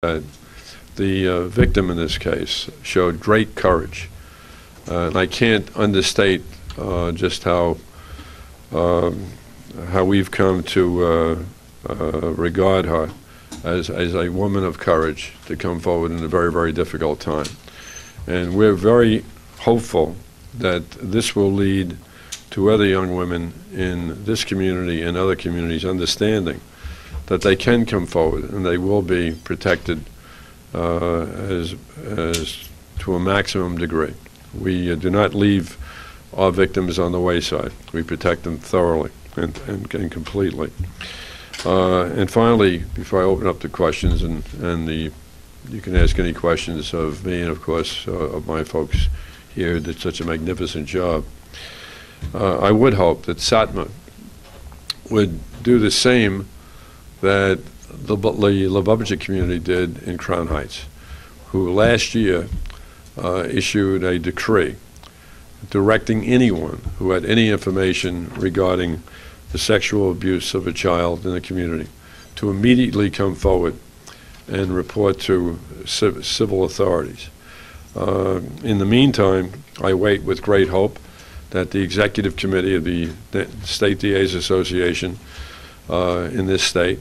The victim in this case showed great courage, and I can't understate just how we've come to regard her as a woman of courage to come forward in a very, very difficult time. And we're very hopeful that this will lead to other young women in this community and other communities understanding that they can come forward and they will be protected as to a maximum degree. We do not leave our victims on the wayside. We protect them thoroughly and completely. And finally, before I open up to questions, you can ask any questions of me and, of course, of my folks here who did such a magnificent job. I would hope that Satma would do the same that the Lubavitcher community did in Crown Heights, who last year issued a decree directing anyone who had any information regarding the sexual abuse of a child in the community to immediately come forward and report to civil authorities. In the meantime, I wait with great hope that the executive committee of the State DA's Association in this state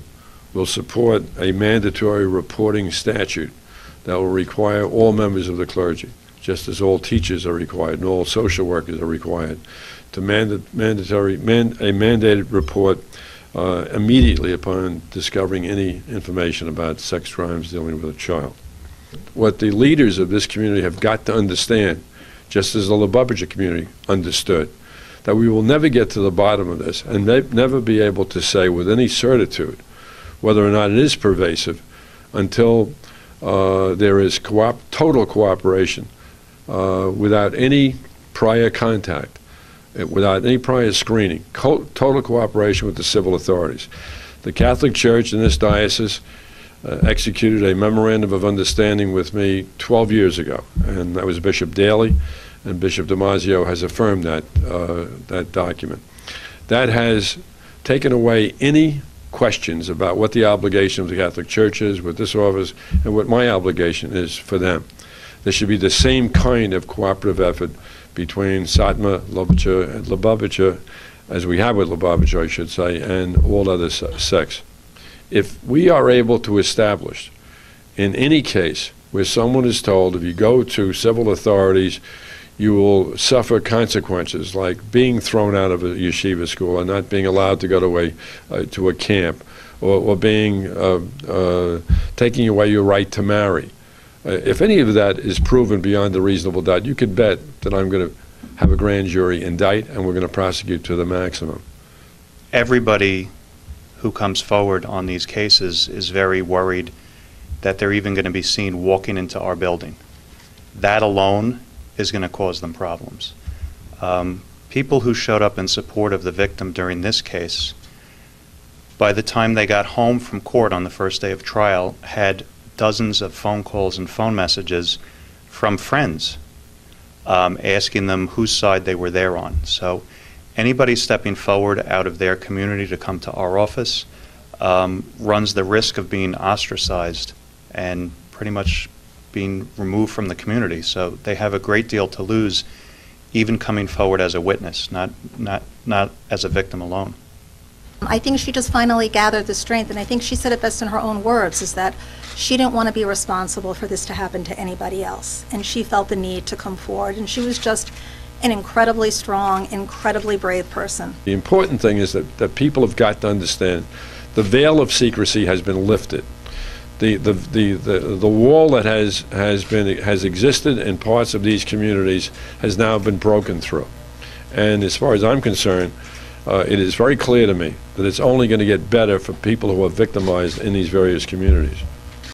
will support a mandatory reporting statute that will require all members of the clergy, just as all teachers are required and all social workers are required, to a mandated report immediately upon discovering any information about sex crimes dealing with a child. What the leaders of this community have got to understand, just as the Lubavitcher community understood, that we will never get to the bottom of this and never be able to say with any certitude whether or not it is pervasive until there is total cooperation without any prior contact, without any prior screening, total cooperation with the civil authorities. The Catholic Church in this diocese executed a memorandum of understanding with me 12 years ago, and that was Bishop Daly, and Bishop Damasio has affirmed that document. That has taken away any questions about what the obligation of the Catholic Church is with this office and what my obligation is for them. There should be the same kind of cooperative effort between Satma, Lubavitcher, as we have with Lubavitcher, I should say, and all other sects. If we are able to establish in any case where someone is told if you go to civil authorities you will suffer consequences like being thrown out of a yeshiva school and not being allowed to go to a camp, or being taking away your right to marry. If any of that is proven beyond a reasonable doubt, you could bet that I'm going to have a grand jury indict and we're going to prosecute to the maximum. Everybody who comes forward on these cases is very worried that they're even going to be seen walking into our building. That alone is going to cause them problems. People who showed up in support of the victim during this case, by the time they got home from court on the first day of trial, had dozens of phone calls and phone messages from friends asking them whose side they were there on. So anybody stepping forward out of their community to come to our office runs the risk of being ostracized and pretty much being removed from the community. So they have a great deal to lose even coming forward as a witness, not as a victim alone. I think she just finally gathered the strength, and I think she said it best in her own words, is that she didn't want to be responsible for this to happen to anybody else, and she felt the need to come forward, and she was just an incredibly strong, incredibly brave person. The important thing is that people have got to understand the veil of secrecy has been lifted. The wall that has existed in parts of these communities has now been broken through, and as far as I'm concerned, it is very clear to me that it's only going to get better for people who are victimized in these various communities.